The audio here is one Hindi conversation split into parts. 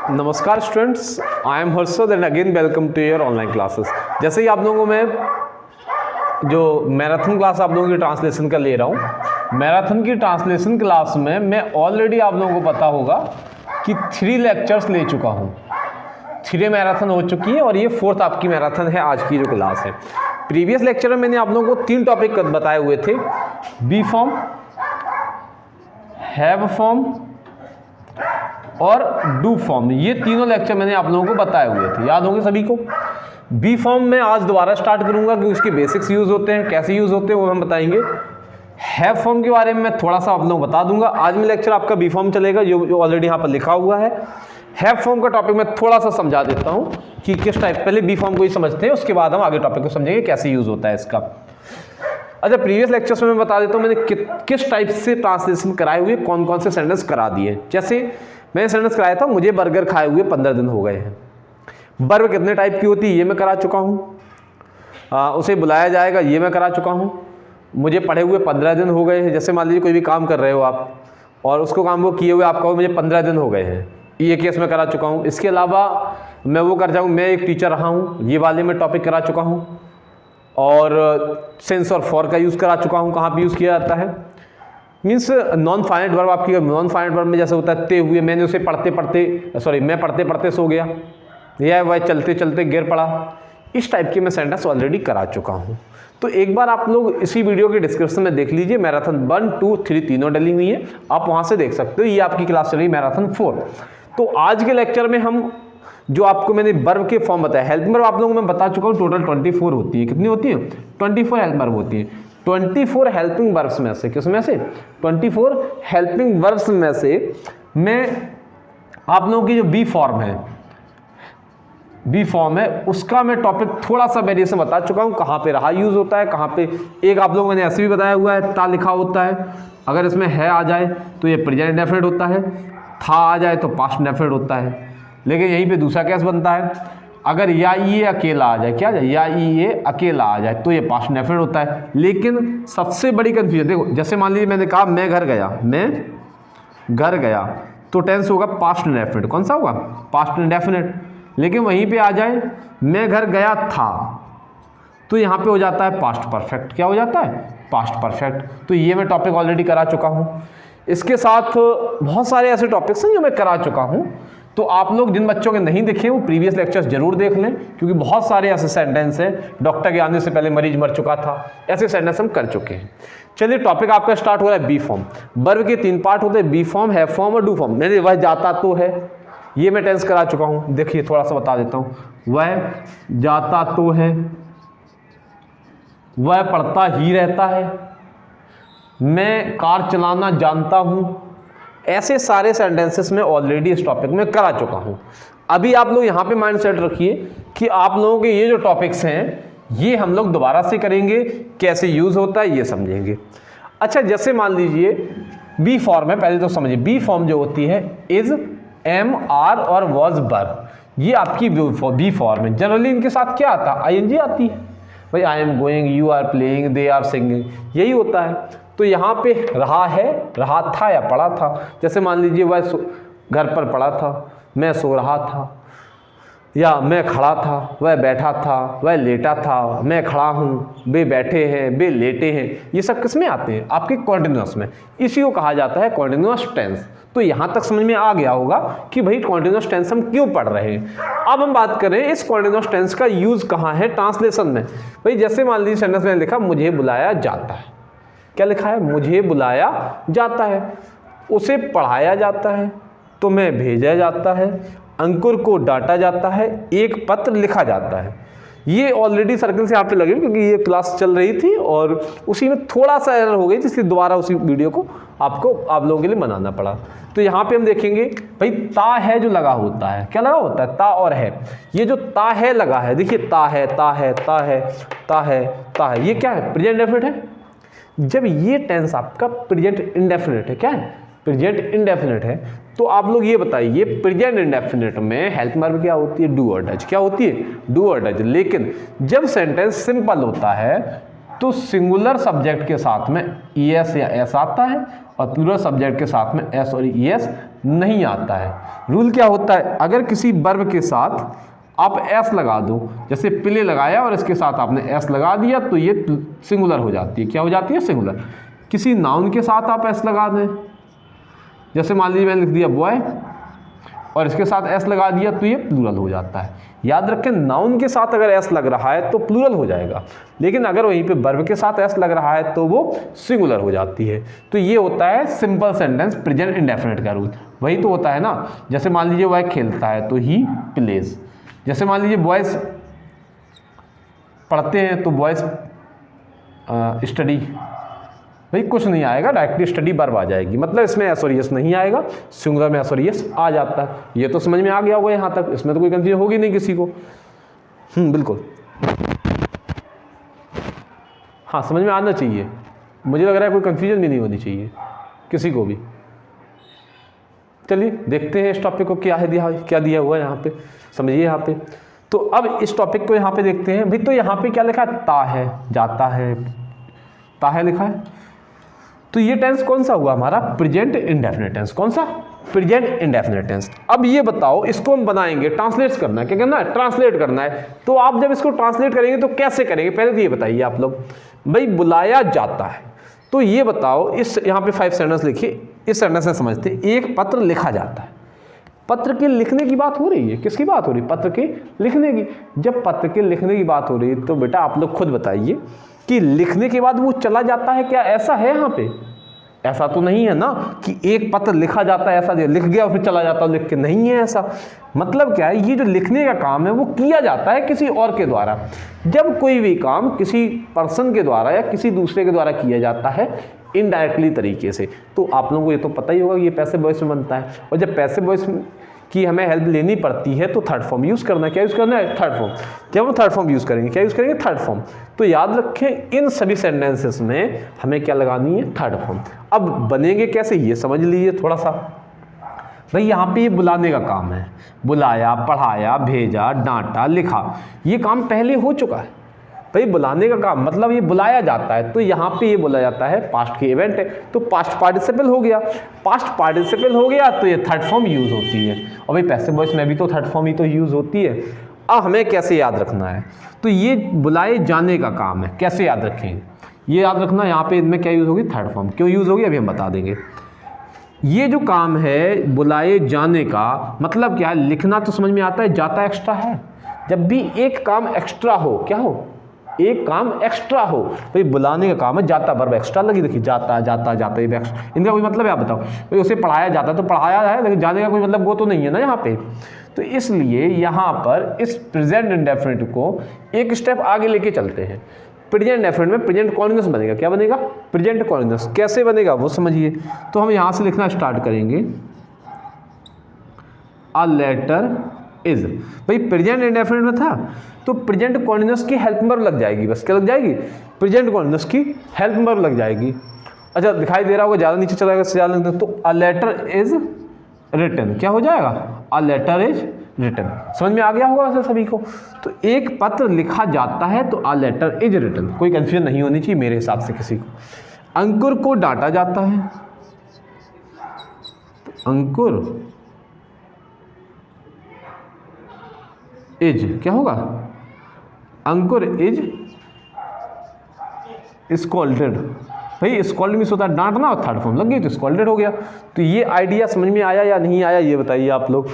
नमस्कार students, I am Harshad and again welcome to your online classes. जैसे ही आप लोगों को मैं जो मैराथन क्लास आप लोगों की ट्रांसलेशन का ले रहा हूँ, मैराथन की ट्रांसलेशन क्लास में मैं ऑलरेडी आप लोगों को पता होगा कि 3 लेक्चर्स ले चुका हूँ। 3 मैराथन हो चुकी है और ये 4th आपकी मैराथन है आज की जो क्लास है। प्रीवियस लेक्चर में मैंने आप लोगों को 3 टॉपिक बताए हुए थे, बी फॉर्म, हैव फॉर्म और डू फॉर्म। ये तीनों लेक्चर मैंने आप लोगों को बताए हुए थे, याद होंगे सभी को। बी फॉर्म में आज दोबारा स्टार्ट करूंगा कि उसके बेसिक्स यूज होते हैं, कैसे यूज होते हैं वो हम बताएंगे। हैव फॉर्म के बारे में मैं थोड़ा सा आप लोगों को बता दूंगा। आज में लेक्चर आपका बी फॉर्म चलेगा, जो ऑलरेडी यहाँ पर लिखा हुआ है। हैव फॉर्म का टॉपिक मैं थोड़ा सा समझा देता हूँ कि किस टाइप, पहले बी फॉर्म को ही समझते हैं, उसके बाद हम आगे टॉपिक को समझेंगे कैसे यूज होता है इसका। अच्छा, प्रीवियस लेक्चर्स में मैं बता देता हूँ मैंने किस टाइप से ट्रांसलेशन कराए हुए, कौन कौन से सेंटेंस करा दिए। जैसे मैंने सेंटेंस कराया था, मुझे बर्गर खाए हुए 15 दिन हो गए हैं। बर्गर कितने टाइप की होती है ये मैं करा चुका हूँ। उसे बुलाया जाएगा ये मैं करा चुका हूँ। मुझे पढ़े हुए 15 दिन हो गए हैं। जैसे मान लीजिए कोई भी काम कर रहे हो आप और उसको काम वो किए हुए आप कहो मुझे 15 दिन हो गए हैं, ये केस में करा चुका हूँ। इसके अलावा मैं वो कर जाऊँ, मैं एक टीचर रहा हूँ, ये वाले में टॉपिक करा चुका हूँ। और सेंस और फॉर का यूज़ करा चुका हूँ, कहाँ पे यूज़ किया जाता है। मीन्स नॉन फाइनाइट वर्ब आपकी, नॉन फाइनाइट वर्ब में जैसे होता है ते हुए, मैंने उसे मैं पढ़ते पढ़ते सो गया, या वह चलते चलते गिर पड़ा। इस टाइप के मैं सेंटेंस ऑलरेडी करा चुका हूँ। तो एक बार आप लोग इसी वीडियो के डिस्क्रिप्शन में देख लीजिए, मैराथन 1, 2, 3 तीनों डली हुई है, आप वहाँ से देख सकते हो। ये आपकी क्लास चल रही मैराथन 4। तो आज के लेक्चर में हम जो आपको मैंने वर्ब के फॉर्म बताया, हेल्प वर्ब आप लोगों को मैं बता चुका हूँ टोटल 24 होती है। कितनी होती है? 24 हेल्प वर्ब होती है। 24 हेल्पिंग वर्ब्स में से, किस में से? 24 हेल्पिंग वर्ब्स में से मैं आप लोगों की जो बी फॉर्म है उसका मैं टॉपिक थोड़ा सा वेरिएशन बता चुका हूँ, कहाँ पे रहा यूज होता है, कहाँ पे। एक आप लोगों ने ऐसे भी बताया हुआ है, ता लिखा होता है, अगर इसमें है आ जाए तो ये प्रेजेंट इंडेफिनिट होता है, था आ जाए तो पास्ट इंडेफिनिट होता है। लेकिन यहीं पे दूसरा केस बनता है, अगर या ये अकेला आ जाए, क्या आ जाए, या ये अकेला आ जाए तो ये पास्ट इंडेफिनिट होता है। लेकिन सबसे बड़ी कंफ्यूजन देखो, जैसे मान लीजिए मैंने कहा मैं घर गया, तो टेंस होगा पास्ट इंडेफिनिट। कौन सा होगा? Past indefinite. लेकिन वहीं पे आ जाए मैं घर गया था, तो यहाँ पे हो जाता है पास्ट परफेक्ट। क्या हो जाता है? Past perfect. तो ये मैं टॉपिक ऑलरेडी करा चुका हूँ। इसके साथ बहुत सारे ऐसे टॉपिक्स हैं जो मैं करा चुका हूँ। तो आप लोग जिन बच्चों के नहीं देखे वो प्रीवियस लेक्चर्स जरूर देख लें, क्योंकि बहुत सारे ऐसे सेंटेंस हैं, डॉक्टर के आने से पहले मरीज मर चुका था, ऐसे सेंटेंस हम कर चुके हैं। चलिए, टॉपिक आपका स्टार्ट हो रहा है बी फॉर्म। वर्ब के 3 पार्ट होते हैं, बी फॉर्म, हैव फॉर्म और डू फॉर्म। मैंने वह जाता तो है, ये मैं टेंस करा चुका हूँ। देखिए थोड़ा सा बता देता हूँ, वह जाता तो है, वह पढ़ता ही रहता है, मैं कार चलाना जानता हूँ। ऐसे सारे सेंटेंसेस में ऑलरेडी इस टॉपिक में करा चुका हूं। अभी आप लोग यहां पे माइंड सेट रखिए कि आप लोगों के ये जो टॉपिक्स हैं ये हम लोग दोबारा से करेंगे, कैसे यूज होता है ये समझेंगे। अच्छा, जैसे मान लीजिए बी फॉर्म है, पहले तो समझिए बी फॉर्म जो होती है इज, एम, आर और वॉज वर्ब, ये आपकी बी फॉर्म है। जनरली इनके साथ क्या आता है? आईएनजी आती है। भाई I am going, you are playing, they are singing, यही होता है। तो यहाँ पे रहा है, रहा था या पड़ा था। जैसे मान लीजिए वह घर पर पड़ा था, मैं सो रहा था, या मैं खड़ा था, वह बैठा था, वह लेटा था, मैं खड़ा हूँ, वे बैठे हैं, वे लेटे हैं। ये सब किस में आते हैं? आपके कॉन्टिन्यूअस में। इसी को कहा जाता है कॉन्टिन्यूअस टेंस। तो यहाँ तक समझ में आ गया होगा कि भाई कॉन्टिन्यूअस टेंस हम क्यों पढ़ रहे हैं। अब हम बात करें इस कॉन्टिन्यूअस टेंस का यूज कहाँ है ट्रांसलेशन में। भाई जैसे मान लीजिए सेंटेंस में लिखा मुझे बुलाया जाता है, क्या लिखा है? मुझे बुलाया जाता है, उसे पढ़ाया जाता है, तुम्हें भेजा जाता है, अंकुर को डांटा जाता है, एक पत्र लिखा जाता है। ये ऑलरेडी सर्कल से यहाँ पे लगे क्योंकि ये क्लास चल रही थी और उसी में थोड़ा सा एरर हो गई, जिसलिए दोबारा उसी वीडियो को आप लोगों के लिए बनाना पड़ा। तो यहाँ पे हम देखेंगे भाई ता है जो लगा होता है, क्या लगा होता है? ता और है। ये जो ता है लगा है, देखिए ता है, ता है, ता है, ता है, ता है, ये क्या है? प्रेजेंट इंडेफिनिट है। जब ये टेंस आपका प्रेजेंट इंडेफिनिट है, क्या है? प्रेजेंट इंडेफिनिट है, तो आप लोग ये बताइए प्रेजेंट इंडेफिनिट में हेल्प वर्ब क्या होती है? डू और डज। क्या होती है? डू और डज। लेकिन जब सेंटेंस सिंपल होता है तो सिंगुलर सब्जेक्ट के साथ में ईएस या एस आता है और प्लूरल सब्जेक्ट के साथ में एस और ईएस नहीं आता है। रूल क्या होता है, अगर किसी वर्ब के साथ आप एस लगा दो, जैसे प्ले लगाया और इसके साथ आपने एस लगा दिया तो ये सिंगुलर हो जाती है। क्या हो जाती है? सिंगुलर। किसी नाउन के साथ आप एस लगा दें, जैसे मान लीजिए मैंने लिख दिया बॉय और इसके साथ एस लगा दिया तो ये प्लूरल हो जाता है। याद रखें, नाउन के साथ अगर एस लग रहा है तो प्लूरल हो जाएगा, लेकिन अगर वहीं पे वर्ब के साथ एस लग रहा है तो वो सिंगुलर हो जाती है। तो ये होता है सिंपल सेंटेंस प्रेजेंट इंडेफिनिट का रूल। वही तो होता है ना, जैसे मान लीजिए वह खेलता है तो ही प्लेज। जैसे मान लीजिए बॉयज़ पढ़ते हैं तो बॉयज़ स्टडी, भाई कुछ नहीं आएगा, डायरेक्टली स्टडी वर्ब आ जाएगी, मतलब इसमें एस और यस नहीं आएगा, सिंगुलर में एस और यस आ जाता है। ये तो समझ में आ गया होगा यहाँ तक, इसमें तो कोई कंफ्यूजन होगी नहीं किसी को। बिल्कुल, हाँ समझ में आना चाहिए। मुझे लग रहा है कोई कंफ्यूजन भी नहीं होनी चाहिए किसी को भी। चलिए देखते हैं इस टॉपिक को क्या है, क्या दिया हुआ है यहाँ पे, समझिए यहाँ पे। तो अब इस टॉपिक को यहाँ पे देखते हैं। भाई तो यहाँ पे क्या लिखा है? ता है, जाता है, ता है लिखा है। तो ये टेंस कौन सा हुआ हमारा? Present indefinite tense. कौन सा? Present indefinite tense. अब ये बताओ, इसको हम बनाएंगे, ट्रांसलेट करना है। क्या करना है? ट्रांसलेट करना है। तो आप जब इसको ट्रांसलेट करेंगे तो कैसे करेंगे, पहले तो ये बताइए आप लोग। भाई बुलाया जाता है, तो ये बताओ, इस यहाँ पे 5 सेंटेंस लिखिए, इस सेंटेंस से समझते हैं। एक पत्र लिखा जाता है, पत्र के लिखने की बात हो रही है। किसकी बात हो रही है? पत्र के लिखने की। जब पत्र के लिखने की बात हो रही है तो बेटा आप लोग खुद बताइए कि लिखने के बाद वो चला जाता है क्या? ऐसा है यहाँ पे? ऐसा तो नहीं है ना कि एक पत्र लिखा जाता है, ऐसा लिख गया और फिर चला जाता है लिख के, नहीं है ऐसा। मतलब क्या है, ये जो लिखने का काम है वो किया जाता है किसी और के द्वारा। जब कोई भी काम किसी पर्सन के द्वारा या किसी दूसरे के द्वारा किया जाता है इनडायरेक्टली तरीके से, तो आप लोगों को ये तो पता ही होगा कि ये पैसिव वॉइस में बनता है। और जब पैसिव वॉइस की हमें हेल्प लेनी पड़ती है तो थर्ड फॉर्म यूज़ करना है। क्या यूज़ करना है? Third form. जब हम थर्ड फॉर्म यूज़ करेंगे, क्या यूज़ करेंगे? Third form. तो याद रखें, इन सभी सेंटेंसेस में हमें क्या लगानी है? Third form. अब बनेंगे कैसे ये समझ लीजिए थोड़ा सा। भाई यहाँ पे ये बुलाने का काम है, बुलाया, पढ़ाया, भेजा, डांटा, लिखा, ये काम पहले हो चुका है। भाई बुलाने का काम मतलब ये बुलाया जाता है, तो यहाँ पे ये बोला जाता है पास्ट की इवेंट है, तो पास्ट पार्टिसिपल हो गया। पास्ट पार्टिसिपल हो गया तो ये थर्ड फॉर्म यूज़ होती है। और भाई पैसिव वॉइस में भी तो थर्ड फॉर्म ही तो यूज़ होती है। अब हमें कैसे याद रखना है? तो ये बुलाए जाने का काम है, कैसे याद रखेंगे? ये याद रखना, यहाँ पे इनमें क्या यूज़ होगी? Third form. क्यों यूज़ होगी अभी हम बता देंगे। ये जो काम है बुलाए जाने का, मतलब क्या है? लिखना तो समझ में आता है, जाता एक्स्ट्रा है। जब भी एक काम एक्स्ट्रा हो, क्या हो? एक काम एक्स्ट्रा हो, तो ये बुलाने का काम है। जाता वर्ब एक्स्ट्रा लगी, देखिए जाता, जाता, जाता, ये इनका कोई मतलब है? आप बताओ। तो उसे पढ़ाया जाता है तो पढ़ाया है, लेकिन जाने का कोई मतलब वो तो नहीं है ना यहाँ पे। तो इसलिए यहाँ पर इस प्रेजेंट इंडेफिनिट को एक स्टेप आगे लेके चलते हैं। प्रेजेंट इंडेफिनिट में प्रेजेंट कॉन्टिन्यूअस बनेगा। क्या बनेगा? Present continuous. कैसे बनेगा वो समझिए। तो हम यहाँ से लिखना स्टार्ट करेंगे, अ लेटर इज। भाई प्रेजेंट इंडेफिनिट में था तो प्रेजेंट कॉन्टिन्यूअस की हेल्प वर्ब लग जाएगी। बस क्या लग जाएगी? प्रेजेंट कॉन्टिन्यूअस की हेल्प वर्ब लग जाएगी। अच्छा दिखाई दे रहा होगा, ज़्यादा नीचे चला जाएगा, ज़्यादा, तो अ लेटर इज रिटन। क्या हो जाएगा? A letter is written. समझ में आ गया होगा वैसे सभी को। तो एक पत्र लिखा जाता है तो अ लेटर इज रिटन। कोई कंफ्यूजन नहीं होनी चाहिए मेरे हिसाब से किसी को। अंकुर को डांटा जाता है, तो अंकुर इज क्या होगा? अंकुर इज स्कॉल्डेड। भाई स्कॉल्ड मीन्स होता है डांटना, और थर्ड फॉर्म लग गई तो स्कॉल्डेड हो गया। तो ये आइडिया समझ में आया या नहीं आया ये बताइए आप लोग।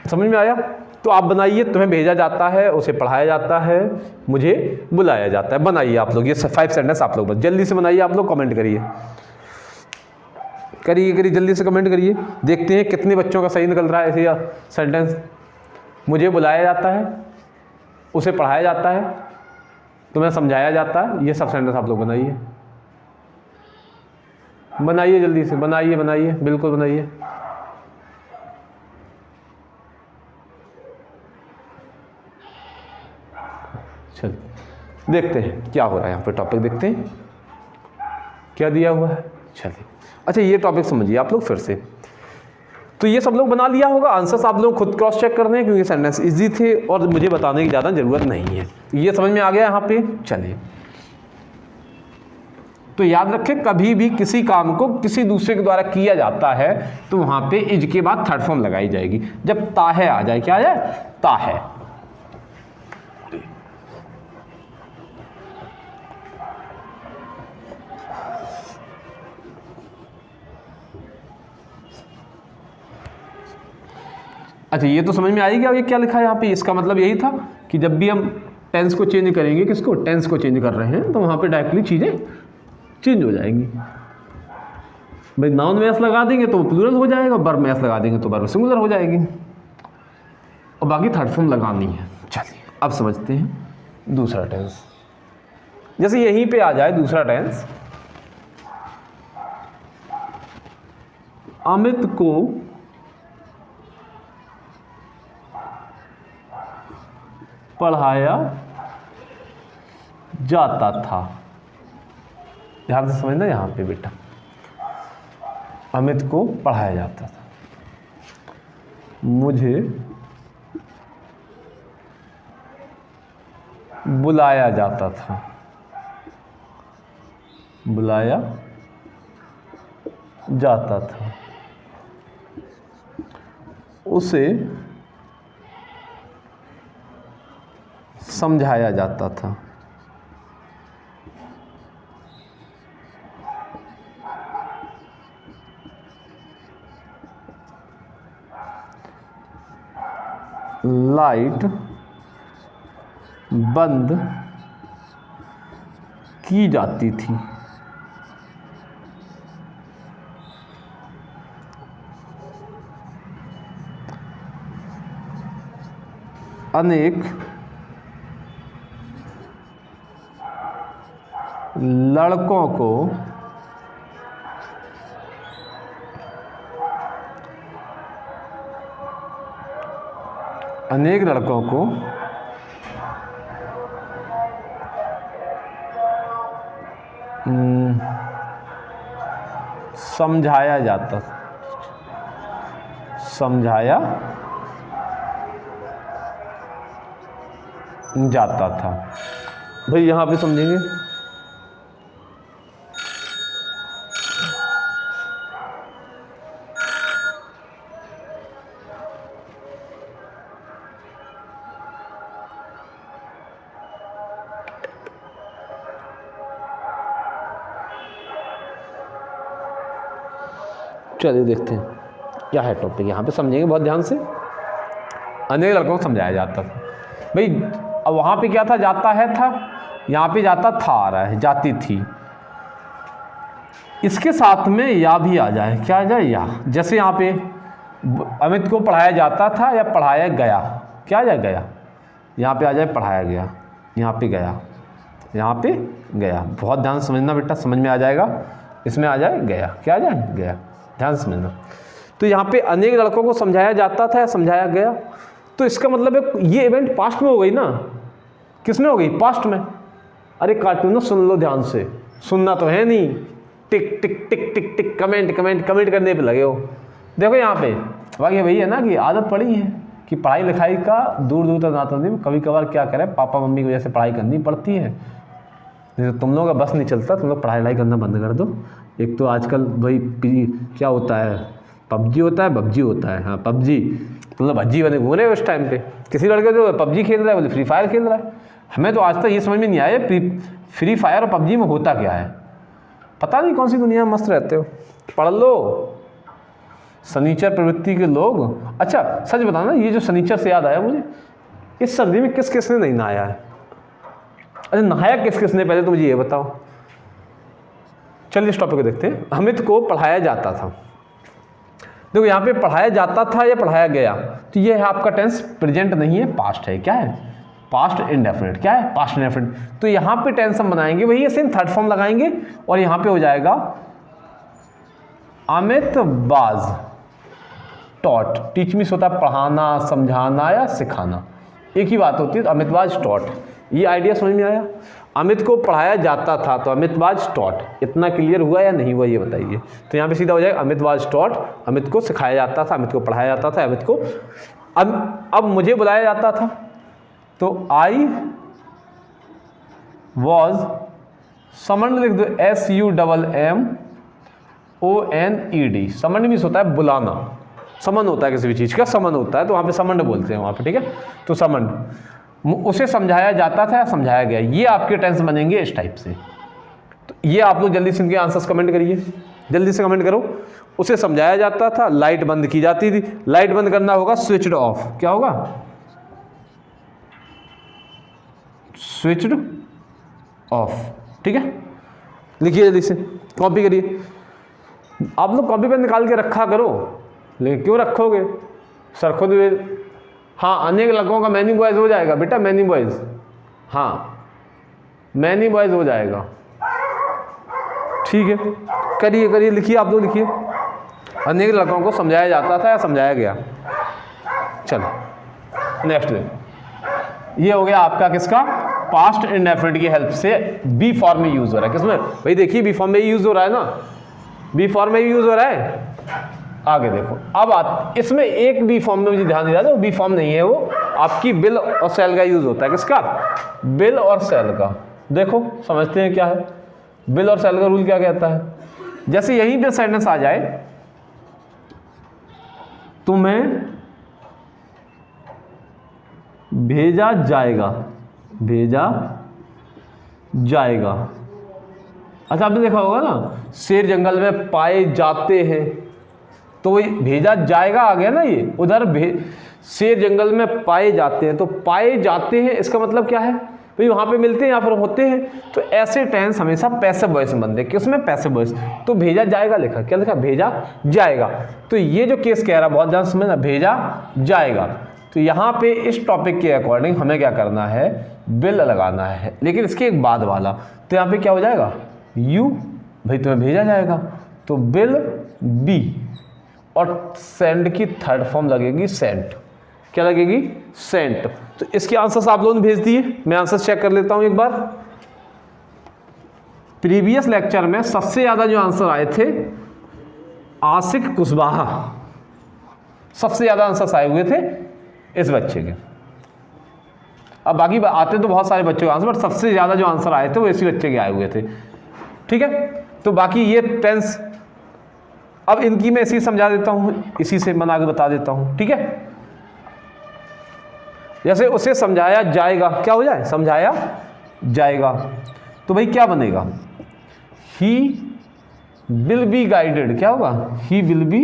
समझ में आया? तो आप बनाइए। तुम्हें भेजा जाता है, उसे पढ़ाया जाता है, मुझे बुलाया जाता है। बनाइए आप लोग ये 5 सेंटेंस आप लोग जल्दी से बनाइए। आप लोग कमेंट करिए, करिए जल्दी से कमेंट करिए। देखते हैं कितने बच्चों का सही निकल रहा है ऐसे या सेंटेंस। मुझे बुलाया जाता है, उसे पढ़ाया जाता है, तुम्हें समझाया जाता है। ये सब सेंटेंस आप लोग बनाइए, बनाइए जल्दी से, बनाइए, बिल्कुल बनाइए। चलिए देखते हैं क्या हो रहा है यहाँ पे। टॉपिक देखते हैं क्या दिया हुआ है। चलिए अच्छा ये टॉपिक समझिए आप लोग फिर से। तो ये सब लोग बना लिया होगा, आंसर्स आप लोग खुद क्रॉस चेक करने हैं क्योंकि सेंटेंस इजी थे और मुझे बताने की ज़्यादा ज़रूरत नहीं है। ये समझ में आ गया यहाँ पे। चलिए, तो याद रखें कभी भी किसी काम को किसी दूसरे के द्वारा किया जाता है तो वहाँ पे इज के बाद थर्ड फॉर्म लगाई जाएगी। जब ताहे आ जाए, क्या आ जाए, ताहे। अच्छा, ये तो समझ में आएगी अब ये क्या लिखा है यहाँ पे। इसका मतलब यही था कि जब भी हम टेंस को चेंज करेंगे, किसको, टेंस को चेंज कर रहे हैं, तो वहाँ पे डायरेक्टली चीज़ें चेंज हो जाएंगी। भाई नाउन में एस लगा देंगे तो प्लूरल हो जाएगा, वर्ब में एस लगा देंगे तो वर्ब सिंगुलर हो जाएगी, और बाकी थर्ड फॉर्म लगानी है। चलिए अब समझते हैं दूसरा टेंस। जैसे यहीं पे आ जाए दूसरा टेंस, अमित को पढ़ाया जाता था। ध्यान से समझना यहां पे बेटा, अमित को पढ़ाया जाता था, मुझे बुलाया जाता था, बुलाया जाता था, उसे समझाया जाता था, लाइट बंद की जाती थी, अनेक लड़कों को समझाया जाता था। भाई यहां पे समझेंगे, चलिए देखते हैं क्या है टॉपिक। यहाँ पे समझेंगे बहुत ध्यान से। अनेक लड़कों को समझाया जाता था। भाई अब वहाँ पे क्या था, जाता है था, यहाँ पे जाता था आ रहा है, जाती थी। इसके साथ में या भी आ जाए, क्या आ जाए, या। जैसे यहाँ पे अमित को पढ़ाया जाता था या पढ़ाया गया, क्या आ जाए, गया। यहाँ पे आ जाए पढ़ाया गया, यहाँ पे गया, यहाँ पे गया। बहुत ध्यान से समझना बेटा, समझ में आ जाएगा। इसमें आ जाए गया, क्या आ जाए, गया। ध्यान से समझना। तो यहाँ पे अनेक लड़कों को समझाया जाता था या समझाया गया, तो इसका मतलब है ये इवेंट पास्ट में हो गई ना। किसमें हो गई, पास्ट में। अरे कार्टून सुन लो ध्यान से, सुनना तो है नहीं, टिक टिक टिक टिक टिक कमेंट कमेंट कमेंट करने पे लगे हो। देखो यहाँ पे बाकी वही है ना कि आदत पड़ी है कि पढ़ाई लिखाई का दूर दूर तक नाता नहीं। कभी कभार क्या करें, पापा मम्मी की वजह से पढ़ाई करनी पड़ती है, नहीं तो तुम लोगों का बस नहीं चलता, तुम लोग पढ़ाई लिखाई करना बंद कर दो। एक तो आजकल भाई क्या होता है, पबजी होता है, पबजी होता है, हाँ पबजी, मतलब भज्जी बने घूम रहे उस टाइम पे। किसी लड़के जो पबजी खेल रहा है, बोले फ्री फायर खेल रहा है। हमें तो आज तक ये समझ में नहीं आया फ्री फायर और पबजी में होता क्या है। पता नहीं कौन सी दुनिया में मस्त रहते हो। पढ़ लो, शनिचर प्रवृत्ति के लोग। अच्छा सच बताना, ये जो शनिचर से याद आया मुझे, इस सर्दी में किस किसने नहीं नहाया है? अरे नहाया किस किसने, पहले तो मुझे ये बताओ। चलिए इस टॉपिक को देखते हैं। अमित को पढ़ाया जाता था। देखो यहाँ पे पढ़ाया जाता था या पढ़ाया गया, तो ये है आपका टेंस प्रेजेंट नहीं है, पास्ट है। क्या है, पास्ट इंडेफिनिट। क्या है, पास्ट इंडेफिनिट। तो यहाँ पे टेंस हम बनाएंगे वही सेम थर्ड फॉर्म लगाएंगे और यहाँ पे हो जाएगा Amit was taught. Teach means होता है पढ़ाना, समझाना या सिखाना, एक ही बात होती है। तो अमित वाज टॉट, ये आइडिया समझ में आया? अमित को पढ़ाया जाता था, तो अमित वाज टॉट। इतना क्लियर हुआ या नहीं हुआ ये बताइए। तो यहाँ पे सीधा हो जाएगा अमित वाज टॉट, अमित को सिखाया जाता था, अमित को पढ़ाया जाता था, अमित को अब मुझे बुलाया जाता था, तो आई वॉज समन, लिख दो SUMMONED। समन मीन्स होता है बुलाना, समन होता है किसी भी चीज़ का, समन होता है, तो वहाँ पे समन बोलते हैं वहाँ पे, ठीक है। तो समन, उसे समझाया जाता था या समझाया गया, ये आपके टेंस बनेंगे इस टाइप से। तो ये आप लोग जल्दी से इनके आंसर्स कमेंट करिए, जल्दी से कमेंट करो। उसे समझाया जाता था, लाइट बंद की जाती थी, लाइट बंद करना होगा स्विच्ड ऑफ, क्या होगा? स्विच्ड ऑफ, ठीक है। लिखिए जल्दी से, कॉपी करिए। आप लोग कॉपी पेन निकाल के रखा करो, लेकिन क्यों रखोगे? सर खुद हाँ, अनेक लड़कों का मैनी बॉयज हो जाएगा बेटा, मैनी बॉयज, हाँ मैनी बॉयज हो जाएगा, ठीक है। करिए करिए, लिखिए आप लोग लिखिए। अनेक लड़कों को समझाया जाता था या समझाया गया। चलो नेक्स्ट ये हो गया आपका किसका? पास्ट इंडेफिनिट की हेल्प से बी फॉर्म में यूज हो रहा है। किसमें भाई? देखिए बी फॉर्म में यूज हो रहा है ना, बी फॉर्म में यूज हो रहा है। आगे देखो, अब इसमें एक बी फॉर्म में मुझे ध्यान दिला दो, बी फॉर्म नहीं है वो, आपकी बिल और सेल का यूज होता है। किसका? बिल और सेल का। देखो समझते हैं क्या है बिल और सेल का रूल, क्या कहता है। जैसे यहीं पे सेंटेंस आ जाए, तुम्हें भेजा जाएगा, भेजा जाएगा। अच्छा आपने देखा होगा ना, शेर जंगल में पाए जाते हैं, तो वही भेजा जाएगा आ गया ना। ये उधर शेर जंगल में पाए जाते हैं, तो पाए जाते हैं इसका मतलब क्या है भाई? वहाँ पे मिलते हैं या फिर होते हैं। तो ऐसे टेंस हमेशा पैसिव वॉइस में बनते हैं। किसमें? Passive voice. तो भेजा जाएगा लिखा, क्या लिखा? भेजा जाएगा। तो ये जो केस कह रहा है बहुत ध्यान समझना, भेजा जाएगा। तो यहाँ पे इस टॉपिक के अकॉर्डिंग हमें क्या करना है? बिल लगाना है, लेकिन इसके एक बाद वाला। तो यहाँ पे क्या हो जाएगा? यू, भाई तुम्हें भेजा जाएगा, तो बिल बी, और सेंड की थर्ड फॉर्म लगेगी सेंट। क्या लगेगी? सेंट। तो इसके आंसर्स आप लोगों ने भेज दिए, मैं आंसर्स चेक कर लेता हूं एक बार। प्रीवियस लेक्चर में सबसे ज्यादा जो आंसर आए थे आसिक कुशवाहा, सबसे ज्यादा आंसर्स आए हुए थे इस बच्चे के। अब बाकी आते तो बहुत सारे बच्चों के आंसर, बट सबसे ज्यादा जो आंसर आए थे वो इसी बच्चे के आए हुए थे, ठीक है। तो बाकी ये टेंस अब इनकी मैं इसी समझा देता हूं, इसी से बना के बता देता हूं, ठीक है। जैसे उसे समझाया जाएगा, क्या हो जाए? समझाया जाएगा। तो भाई क्या बनेगा? He will be guided. क्या होगा? He will be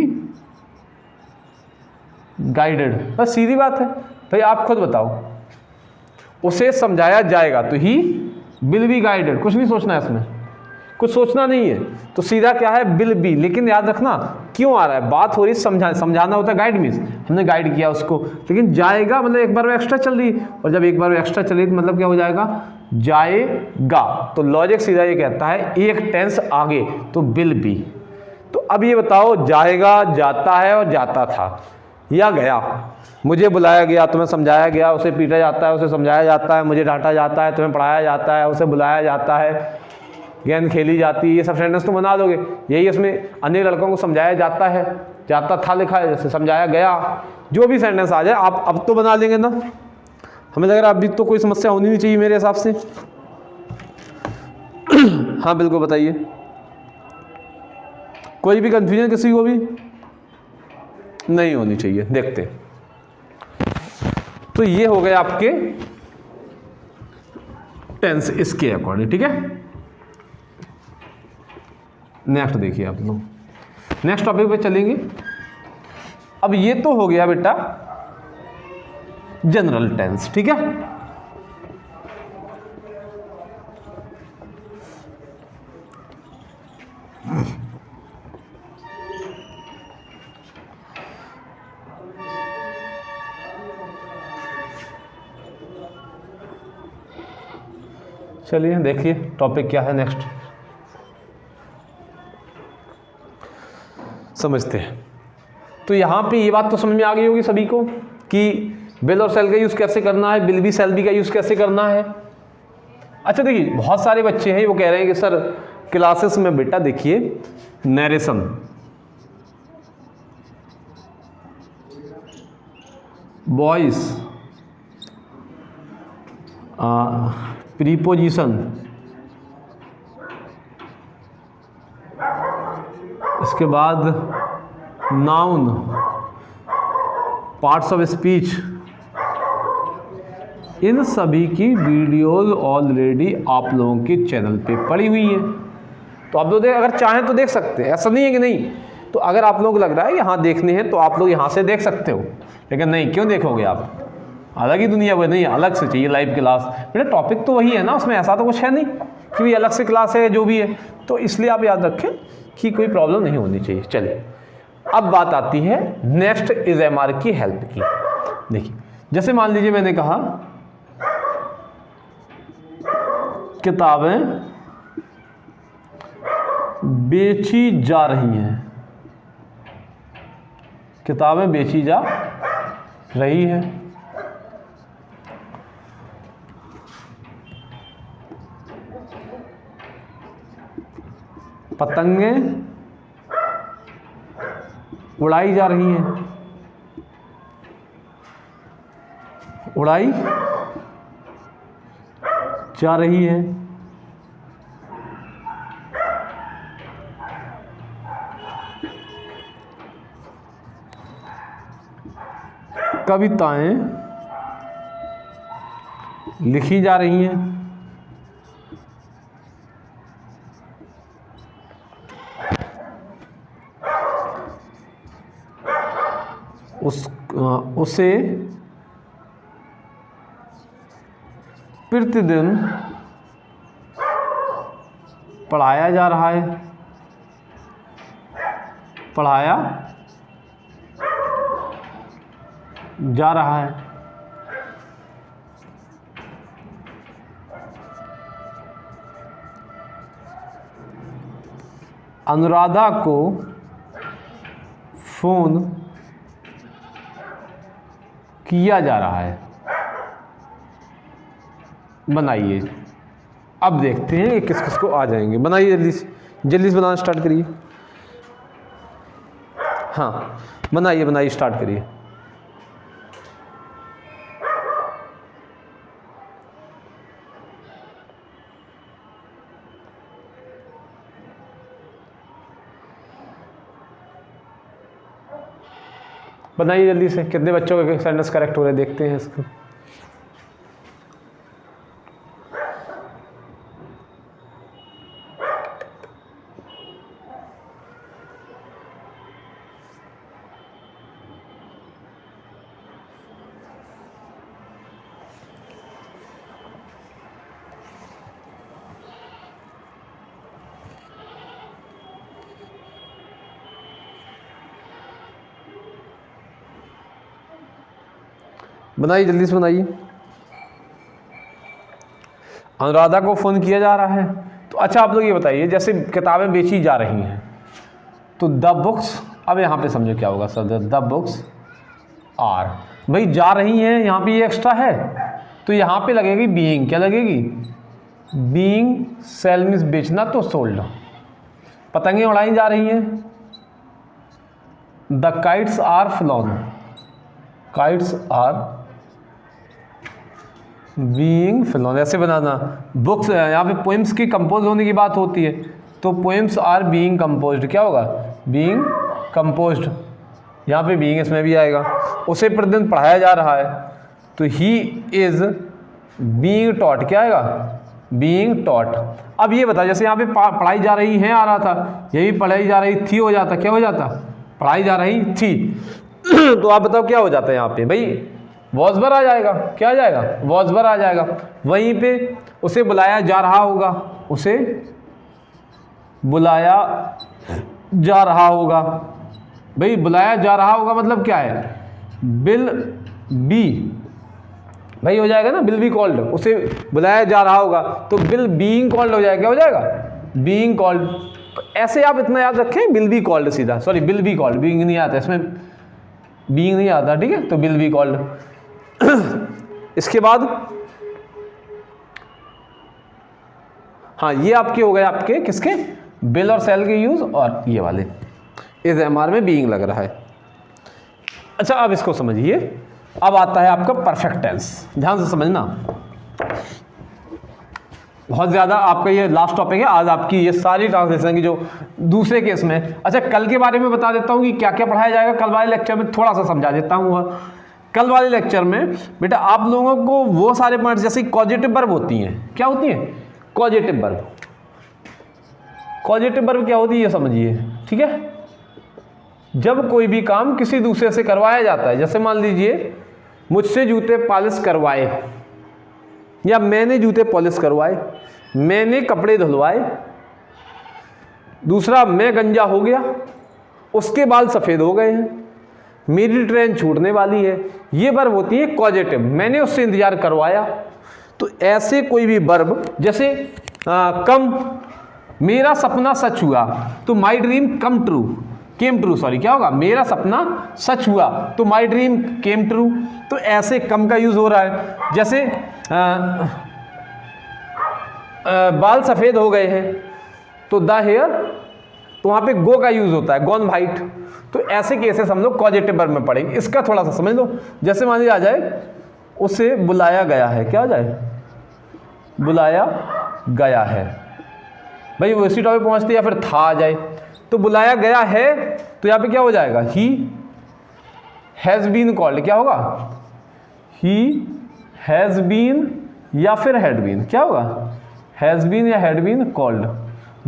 guided. बस सीधी बात है भाई, आप खुद बताओ। उसे समझाया जाएगा तो ही विल बी गाइडेड, कुछ नहीं सोचना है इसमें, कुछ सोचना नहीं है। तो सीधा क्या है? Will be. लेकिन याद रखना क्यों आ रहा है, बात हो रही समझाना होता है, गाइड मीन्स हमने गाइड किया उसको। लेकिन जाएगा मतलब एक बार वो एक्स्ट्रा चल रही, और जब एक बार वो एक्स्ट्रा चल रही तो मतलब क्या हो जाएगा? जाएगा। तो लॉजिक सीधा ये कहता है एक टेंस आगे तो विल बी। तो अब ये बताओ, जाएगा, जाता है और जाता था या गया। मुझे बुलाया गया, तुम्हें समझाया गया, उसे पीटा जाता है, उसे समझाया जाता है, मुझे डांटा जाता है, तुम्हें पढ़ाया जाता है, उसे बुलाया जाता है, गेंद खेली जाती है। ये सब सेंटेंस तो बना दोगे। यही इसमें अन्य लड़कों को समझाया जाता है, जाता था लिखा है, जैसे समझाया गया, जो भी सेंटेंस आ जाए आप अब तो बना लेंगे ना। हमें लग रहा है अभी तो कोई समस्या होनी नहीं चाहिए मेरे हिसाब से। हाँ बिल्कुल बताइए, कोई भी कंफ्यूजन किसी को भी नहीं होनी चाहिए। देखते, तो ये हो गए आपके टेंस इसके अकॉर्डिंग, ठीक है। नेक्स्ट देखिए आप लोग, नेक्स्ट टॉपिक पे चलेंगे। अब ये तो हो गया बेटा जनरल टेंस, ठीक है। चलिए देखिए टॉपिक क्या है नेक्स्ट, समझते हैं। तो यहाँ पे ये बात तो समझ में आ गई होगी सभी को कि बिल और सेल का यूज़ कैसे करना है, बिल भी सेल भी का यूज़ कैसे करना है, अच्छा देखिए, बहुत सारे बच्चे हैं वो कह रहे हैं कि सर क्लासेस में बेटा देखिए नरेशन, वॉइस, प्रीपोजिशन, इसके बाद नाउन, पार्ट्स ऑफ स्पीच, इन सभी की वीडियोस ऑलरेडी आप लोगों के चैनल पे पड़ी हुई हैं। तो आप लोग अगर चाहें तो देख सकते हैं, ऐसा नहीं है कि नहीं। तो अगर आप लोगों को लग रहा है यहाँ देखने हैं तो आप लोग यहाँ से देख सकते हो, लेकिन नहीं, क्यों देखोगे आप, अलग ही दुनिया वो नहीं, अलग से चाहिए लाइव क्लास। बेटा टॉपिक तो वही है ना, उसमें ऐसा तो कुछ है नहीं कि भाई अलग से क्लास है जो भी है। तो इसलिए आप याद रखें कि कोई प्रॉब्लम नहीं होनी चाहिए। चलिए अब बात आती है नेक्स्ट इज एमआर की हेल्प की। देखिए जैसे मान लीजिए मैंने कहा किताबें बेची जा रही हैं, किताबें बेची जा रही हैं। पतंगें उड़ाई जा रही हैं, उड़ाई जा रही है। कविताएं लिखी जा रही हैं, उसे प्रतिदिन पढ़ाया जा रहा है, पढ़ाया जा रहा है। अनुराधा को फोन किया जा रहा है। बनाइए, अब देखते हैं कि किस किस को आ जाएंगे। बनाइए जल्दी से, जल्दी से बनाना स्टार्ट करिए। हाँ बनाइए, बनाइए स्टार्ट करिए। बनाइए जल्दी से, कितने बच्चों के सेंटेंस करेक्ट हो रहे देखते हैं इसको। बनाइए जल्दी से बनाइए। अनुराधा को फ़ोन किया जा रहा है। तो अच्छा आप लोग ये बताइए, जैसे किताबें बेची जा रही हैं तो द बुक्स, अब यहाँ पे समझो क्या होगा सर, द बुक्स आर, भाई जा रही हैं, यहाँ पे ये एक्स्ट्रा है तो यहाँ पे लगेगी बीइंग, क्या लगेगी, बीइंग सेल मीन्स बेचना, तो सोल्ड। पतंगें उड़ाई जा रही हैं, the kites are flown, kites are being flown, ऐसे बनाना। बुक्स, यहाँ पे पोएम्स की कंपोज होने की बात होती है तो पोएम्स आर बीइंग कंपोज्ड, क्या होगा, बीइंग कंपोज्ड, यहाँ पे बीइंग इसमें भी आएगा। उसे प्रतिदिन पढ़ाया जा रहा है तो ही इज बीइंग टॉट, क्या आएगा, बीइंग टॉट। अब ये बता, जैसे यहाँ पे पढ़ाई जा रही है आ रहा था, यही पढ़ाई जा रही थी हो जाता, क्या हो जाता, पढ़ाई जा रही थी। तो आप बताओ क्या हो जाता है यहाँ पे, भाई वॉजबर आ जाएगा, क्या आ जाएगा, वॉजबर आ जाएगा। वहीं पे उसे बुलाया जा रहा होगा, उसे बुलाया जा रहा होगा, भाई बुलाया जा रहा होगा मतलब क्या है, बिल बी, भाई हो जाएगा ना, बिल बी कॉल्ड, उसे बुलाया जा रहा होगा तो बिल बीइंग कॉल्ड हो जाएगा, क्या हो जाएगा, बीइंग कॉल्ड। ऐसे आप इतना याद रखें, बिल बी कॉल्ड, सीधा, sorry bill be called, being नहीं आता इसमें, बीइंग नहीं आता, ठीक है, तो बिल बी कॉल्ड। इसके बाद हाँ ये आपके हो गए, आपके किसके, विल और शैल के यूज, और ये वाले इस एमआर में बीइंग लग रहा है। अच्छा अब इसको समझिए, अब आता है आपका परफेक्ट टेंस, ध्यान से समझना, बहुत ज़्यादा आपका ये लास्ट टॉपिक है आज आपकी ये सारी ट्रांसलेशन की जो दूसरे केस में। अच्छा कल के बारे में बता देता हूँ कि क्या क्या पढ़ाया जाएगा, कल वाले लेक्चर में थोड़ा सा समझा देता हूँ। कल वाले लेक्चर में बेटा आप लोगों को वो सारे पॉइंट्स, जैसे कॉजेटिव वर्ब होती हैं, क्या होती हैं, कॉजेटिव वर्ब, कॉजेटिव वर्ब क्या होती है ये समझिए, ठीक है। जब कोई भी काम किसी दूसरे से करवाया जाता है, जैसे मान लीजिए मुझसे जूते पॉलिश करवाए, या मैंने जूते पॉलिश करवाए, मैंने कपड़े धुलवाए, दूसरा मैं गंजा हो गया, उसके बाल सफ़ेद हो गए हैं, मेरी ट्रेन छूटने वाली है, ये वर्ब होती है कॉजेटिव, मैंने उससे इंतजार करवाया। तो ऐसे कोई भी वर्ब, जैसे कम, मेरा सपना सच हुआ, तो my dream come true, came true, sorry क्या होगा, मेरा सपना सच हुआ तो माई ड्रीम केम ट्रू। तो ऐसे कम का यूज़ हो रहा है। जैसे बाल सफ़ेद हो गए हैं तो द हेयर, तो वहाँ पे गो का यूज़ होता है, गॉन वाइट। तो ऐसे केसेस हम लोग कॉजेटिव वर्ब में पढ़ेंगे। इसका थोड़ा सा समझ लो, जैसे मान लीजिए आ जाए उसे बुलाया गया है, क्या हो जाए, बुलाया गया है, भाई वो इसी टॉपिक पहुँचते या फिर था आ जाए, तो बुलाया गया है तो यहाँ पे क्या हो जाएगा, ही हैज़ बीन कॉल्ड, क्या होगा, ही हैज़ बीन या फिर हैड बीन, क्या होगा, हैज़ बीन या हैड बीन कॉल्ड।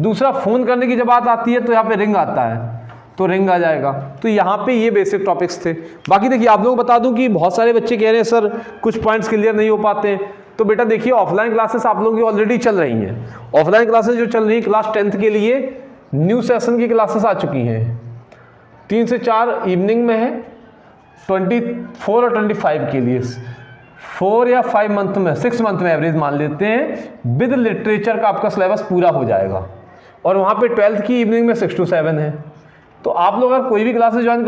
दूसरा फ़ोन करने की जब बात आती है तो यहाँ पे रिंग आता है, तो रिंग आ जाएगा। तो यहाँ पे ये बेसिक टॉपिक्स थे। बाकी देखिए आप लोगों को बता दूं कि बहुत सारे बच्चे कह रहे हैं सर कुछ पॉइंट्स क्लियर नहीं हो पाते हैं, तो बेटा देखिए ऑफलाइन क्लासेस आप लोगों की ऑलरेडी चल रही हैं। ऑफलाइन क्लासेस जो चल रही है क्लास 10th के लिए न्यू सेशन की क्लासेस आ चुकी हैं, 3 से 4 इवनिंग में है, 24 और 25 के लिए 4 या 5 मंथ में, 6 मंथ में एवरेज मान लेते हैं, विद लिटरेचर का आपका सिलेबस पूरा हो जाएगा। और वहाँ पे 12th की इवनिंग में 6 to 7 है। तो आप लोग अगर कोई भी क्लासेस ज्वाइन